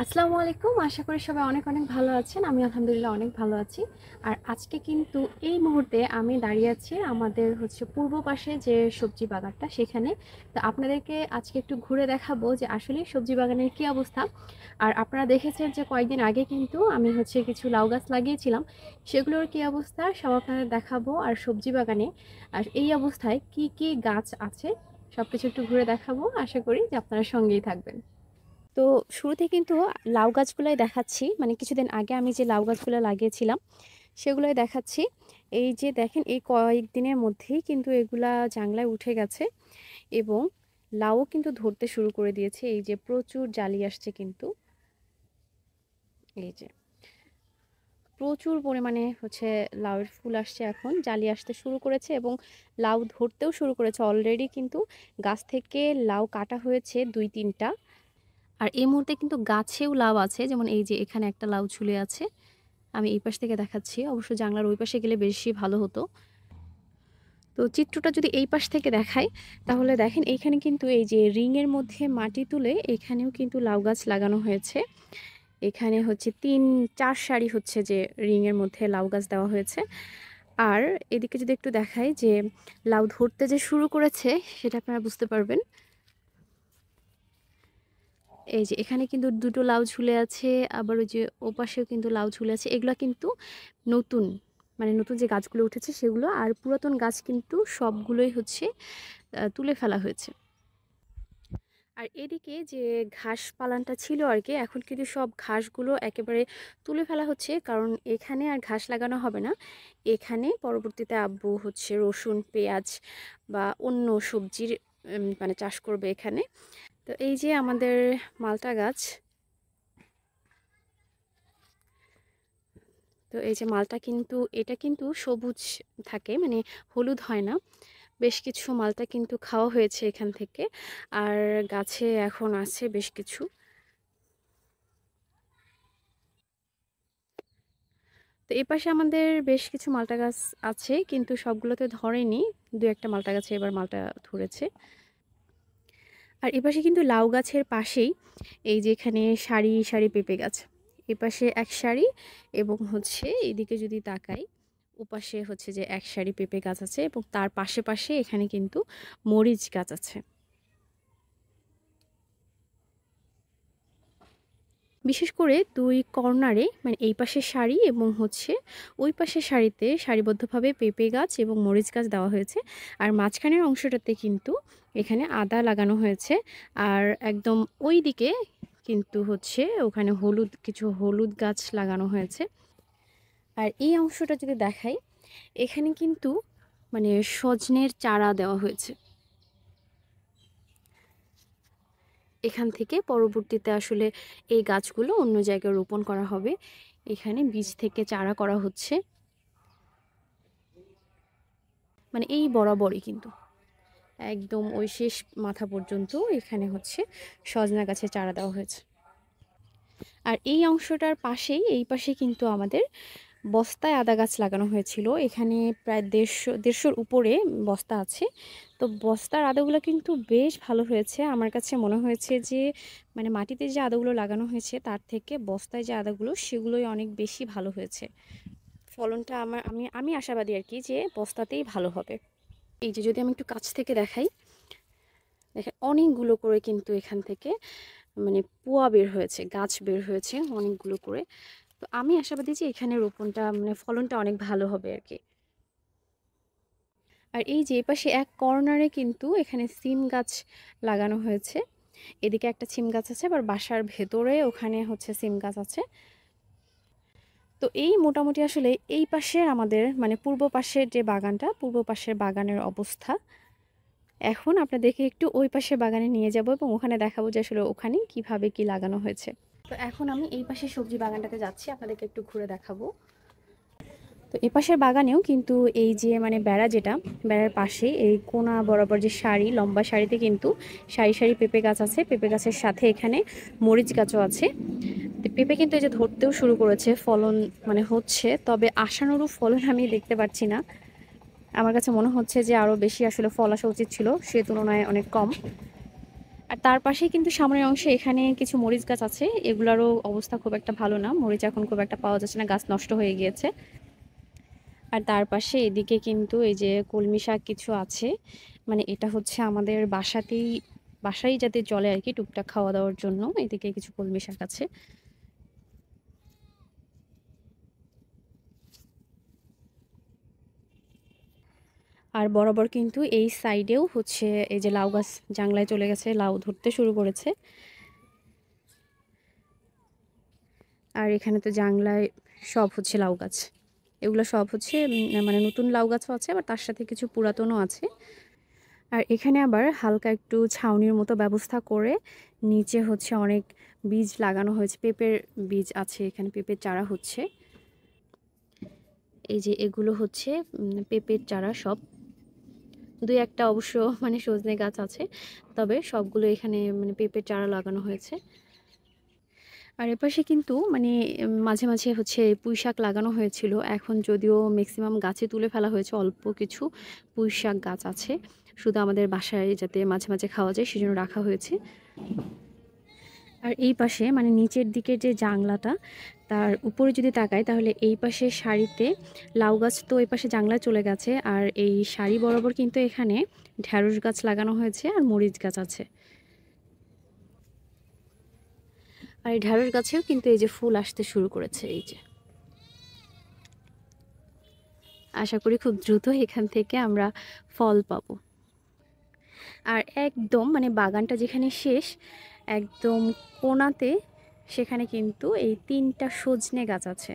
আসসালামু আলাইকুম। আশা করি সবাই অনেক অনেক ভালো আছেন। আমি আলহামদুলিল্লাহ অনেক ভালো আছি। আর আজকে কিন্তু এই মুহূর্তে আমি দাঁড়িয়ে আছি আমাদের পূর্ব পাশে যে সবজি বাগানটা সেখানে। তো আপনাদেরকে আজকে একটু ঘুরে দেখাবো যে আসলে সবজি বাগানের কি অবস্থা। আর আপনারা দেখেছেন যে কয়েকদিন আগে কিন্তু আমি কিছু লাউ গাছ লাগিয়েছিলাম। সেগুলোর কি অবস্থা সব আপনাদের দেখাবো। আর সবজি বাগানে আর এই অবস্থায় কি কি গাছ আছে সবকিছু একটু ঘুরে দেখাবো। আশা করি যে আপনারা সঙ্গেই থাকবেন। তো শুরুতে কিন্তু লাউ গাছগুলোই দেখাচ্ছি, মানে কিছুদিন আগে আমি যে লাউ গাছগুলো লাগিয়েছিলাম সেগুলোই দেখাচ্ছি। এই যে দেখেন, এই কয়েকদিনের মধ্যেই কিন্তু এগুলা জাংলায় উঠে গেছে এবং লাউও কিন্তু ধরতে শুরু করে দিয়েছে। এই যে প্রচুর জালি আসছে কিন্তু, এই যে প্রচুর পরিমাণে লাউয়ের ফুল আসছে, এখন জালি আসতে শুরু করেছে এবং লাউ ধরতেও শুরু করেছে অলরেডি। কিন্তু গাছ থেকে লাউ কাটা হয়েছে 2-3টা। আর এই মুহূর্তে কিন্তু গাছেও লাউ আছে, যেমন এই যে এখানে একটা লাউ ঝুলে আছে। আমি এই পাশ থেকে দেখাচ্ছি, অবশ্য জানলার ওই পাশে গেলে বেশি ভালো হতো। তো চিত্রটা যদি এই পাশ থেকে দেখাই তাহলে দেখেন এইখানে কিন্তু এই যে রিংয়ের মধ্যে মাটি তুলে এখানেও কিন্তু লাউ গাছ লাগানো হয়েছে। এখানে 3-4 সারি যে রিংয়ের মধ্যে লাউ গাছ দেওয়া হয়েছে। আর এদিকে যদি একটু দেখাই যে লাউ ধরতে যে শুরু করেছে সেটা আপনারা বুঝতে পারবেন। এই যে এখানে কিন্তু দুটো লাউ ঝুলে আছে, আবার ওই যে ওপাশেও কিন্তু লাউ ঝুলে আছে। এগুলা কিন্তু নতুন, মানে নতুন যে গাছগুলো উঠেছে সেগুলো। আর পুরাতন গাছ কিন্তু সবগুলোই তুলে ফেলা হয়েছে। আর এদিকে যে ঘাস পালানটা ছিল আর কি, এখন কিন্তু সব ঘাসগুলো একেবারে তুলে ফেলা হচ্ছে, কারণ এখানে আর ঘাস লাগানো হবে না। এখানে পরবর্তীতে আব্বু রসুন, পেঁয়াজ বা অন্য সবজির মানে চাষ করবে এখানে। তো এই যে আমাদের মালটা গাছ, তো এই যে মালটা কিন্তু এটা কিন্তু সবুজ থাকে, মানে হলুদ হয় না। বেশ কিছু মালটা কিন্তু খাওয়া হয়েছে এখান থেকে, আর গাছে এখন আছে বেশ কিছু। তো এই পাশে আমাদের বেশ কিছু মালটা গাছ আছে, কিন্তু সবগুলোতে ধরেনি। দু একটা মালটা গাছে এবার মালটা ধরেছে। আর এপাশে কিন্তু লাউ গাছের পাশেই এই যে এখানে সারি সারি পেঁপে গাছ, এপাশে এক সারি এবং এদিকে যদি তাকাই ওপাশে যে এক সারি পেঁপে গাছ আছে এবং তার পাশে পাশে এখানে কিন্তু মরিচ গাছ আছে। বিশেষ করে দুই কর্নারে, মানে এই পাশের সারি এবং ওই পাশের সারিতে সারিবদ্ধভাবে পেঁপে গাছ এবং মরিচ গাছ দেওয়া হয়েছে। আর মাঝখানের অংশটাতে কিন্তু এখানে আদা লাগানো হয়েছে। আর একদম ওই দিকে কিন্তু ওখানে কিছু হলুদ গাছ লাগানো হয়েছে। আর এই অংশটা যদি দেখাই, এখানে কিন্তু মানে সজনের চারা দেওয়া হয়েছে। এখান থেকে পরবর্তীতে এই গাছগুলো অন্য জায়গায় রোপণ করা হবে। এখানে বীজ থেকে চারা করা হচ্ছে, মানে এই বরাবরই কিন্তু একদম ওই শেষ মাথা পর্যন্ত এখানে সজনা গাছের চারা দেওয়া হয়েছে। আর এই অংশটার পাশেই, এই পাশে কিন্তু আমাদের বস্তায় আদা গাছ লাগানো হয়েছিল। এখানে প্রায় 150-150-র উপরে বস্তা আছে। তো বস্তার আদাগুলো কিন্তু বেশ ভালো হয়েছে। আমার কাছে মনে হয়েছে যে মানে মাটিতে যে আদাগুলো লাগানো হয়েছে তার থেকে বস্তায় যে আদাগুলো সেগুলোই অনেক বেশি ভালো হয়েছে। ফলনটা আমি আশাবাদী আর কি যে বস্তাতেই ভালো হবে। এই যে যদি আমি একটু কাছ থেকে দেখাই, দেখেন অনেকগুলো করে কিন্তু এখান থেকে মানে পোয়া বের হয়েছে, গাছ বের হয়েছে অনেকগুলো করে। তো আমি আশাবাদী যে এখানে রোপণটা মানে ফলনটা অনেক ভালো হবে আর কি। আর এই যে পাশে এক কর্নারে কিন্তু এখানে সিম গাছ লাগানো হয়েছে। এদিকে একটা সিম গাছ আছে, আবার বাসার ভেতরে ওখানে সিম গাছ আছে। তো এই মোটামুটি এই পাশের আমাদের মানে পূর্ব পাশের যে বাগানটা, পূর্ব পাশের বাগানের অবস্থা। এখন আপনাদেরকে একটু ওই পাশের বাগানে নিয়ে যাব এবং ওখানে দেখাবো যে ওখানে কিভাবে কি লাগানো হয়েছে। তো এখন আমি এই পাশের সবজি বাগানটাতে যাচ্ছি, আপনাদেরকে একটু ঘুরে দেখাবো। তো এ পাশের বাগানেও কিন্তু এই যে মানে বেড়া, যেটা বেড়ার পাশে এই কোনা বরাবর যে সারি, লম্বা সারিতে কিন্তু সারি সারি পেঁপে গাছ আছে। পেঁপে গাছের সাথে এখানে মরিচ গাছও আছে। তো পেঁপে কিন্তু এই যে ধরতেও শুরু করেছে, ফলন মানে হচ্ছে, তবে আশানুরূপ ফলন আমি দেখতে পাচ্ছি না। আমার কাছে মনে হচ্ছে যে আরও বেশি ফল আসা উচিত ছিল, সে তুলনায় অনেক কম। আর তার পাশেই কিন্তু সামনের অংশে এখানে কিছু মরিচ গাছ আছে, এগুলোরও অবস্থা খুব একটা ভালো না, মরিচ এখন খুব একটা পাওয়া যাচ্ছে না, গাছ নষ্ট হয়ে গিয়েছে। আর তার পাশে এদিকে কিন্তু এই যে কলমি শাক কিছু আছে, মানে এটা হচ্ছে আমাদের বাসায় যাতে চলে আর কি, টুকটাক খাওয়া দাওয়ার জন্য। এদিকে কিছু কলমি শাক আছে। আর বরাবর কিন্তু এই সাইডেও হচ্ছে এই যে লাউ গাছ জাংলায় চলে গেছে, লাউ ধরতে শুরু করেছে। আর এখানে তো জাংলায় সব হচ্ছে লাউ গাছ, এগুলো সব হচ্ছে মানে নতুন লাউ গাছও আছে, আবার তার সাথে কিছু পুরাতনও আছে। আর এখানে আবার হালকা একটু ছাউনির মতো ব্যবস্থা করে নিচে হচ্ছে অনেক বীজ লাগানো হয়েছে, পেঁপের বীজ আছে এখানে, পেঁপের চারা হচ্ছে। এই যে এগুলো হচ্ছে পেঁপের চারা সব, দুই একটা অবশ্য মানে সজনে গাছ আছে, তবে সবগুলো এখানে মানে পেঁপের চারা লাগানো হয়েছে। আর এপাশে কিন্তু মানে মাঝে মাঝে হচ্ছে পুঁই শাক লাগানো হয়েছিল, এখন যদিও ম্যাক্সিমাম গাছে তুলে ফেলা হয়েছে, অল্প কিছু পুঁই শাক গাছ আছে শুধু আমাদের বাসায় যাতে মাঝে মাঝে খাওয়া যায় সেজন্য রাখা হয়েছে। আর এই পাশে মানে নিচের দিকের যে জাংলাটা, তার উপরে যদি তাকাই তাহলে এই পাশে সারিতে লাউ গাছ তো এই পাশে জাংলায় চলে গেছে, আর এই সারি বরাবর কিন্তু এখানে ঢ্যাঁড়স গাছ লাগানো হয়েছে আর মরিচ গাছ আছে। আর এই ঢ্যাঁড়স গাছেও কিন্তু এই যে ফুল আসতে শুরু করেছে, এই যে আশা করি খুব দ্রুত এখান থেকে আমরা ফল পাবো। আর একদম মানে বাগানটা যেখানে শেষ, একদম কোণাতে সেখানে কিন্তু এই 3টা সজনে গাছ আছে।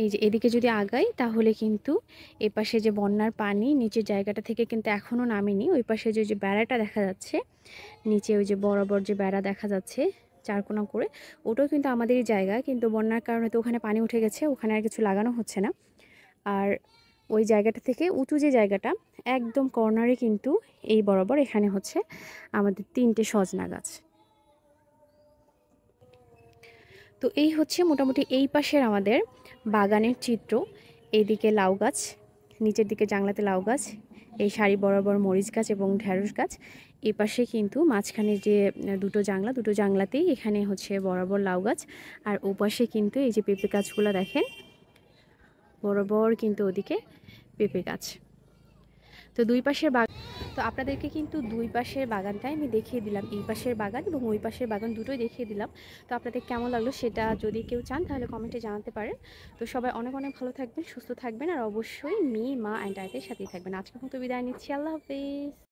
এই যে এদিকে যদি আগাই তাহলে কিন্তু এপাশে যে বন্যার পানি নিচের জায়গাটা থেকে কিন্তু এখনও নামেনি, ওই পাশে যে বেড়াটা দেখা যাচ্ছে নিচে, ওই যে বরাবর যে বেড়া দেখা যাচ্ছে চারকোনা করে, ওটাও কিন্তু আমাদেরই জায়গা, কিন্তু বন্যার কারণে তো ওখানে পানি উঠে গেছে, ওখানে আর কিছু লাগানো হচ্ছে না। আর ওই জায়গাটা থেকে উঁচু যে জায়গাটা একদম কর্নারে কিন্তু এই বরাবর এখানে হচ্ছে আমাদের 3টে সজনা গাছ। তো এই হচ্ছে মোটামুটি এই পাশের আমাদের বাগানের চিত্র। এইদিকে লাউ গাছ, নিচের দিকে জাংলাতে লাউ গাছ, এই সারি বরাবর মরিচ গাছ এবং ঢ্যাঁড়স গাছ। এই পাশে কিন্তু মাঝখানে যে দুটো জাংলাতেই এখানে হচ্ছে বরাবর লাউ গাছ। আর ওপাশে কিন্তু এই যে পেঁপে গাছগুলো দেখেন, বরাবর কিন্তু ওদিকে পেঁপে গাছ। তো দুই পাশের বাগান, তো আপনাদেরকে কিন্তু দুই পাশের বাগানটাই আমি দেখিয়ে দিলাম, এই পাশের বাগান এবং ওই পাশের বাগান দুটোই দেখিয়ে দিলাম। তো আপনাদের কেমন লাগলো সেটা যদি কেউ চান তাহলে কমেন্টে জানাতে পারেন। তো সবাই অনেক অনেক ভালো থাকবেন, সুস্থ থাকবেন, আর অবশ্যই মা অ্যান্ড আয়াতের সাথেই থাকবেন। আজকের মতো বিদায় নিচ্ছি, আল্লাহ হাফিজ।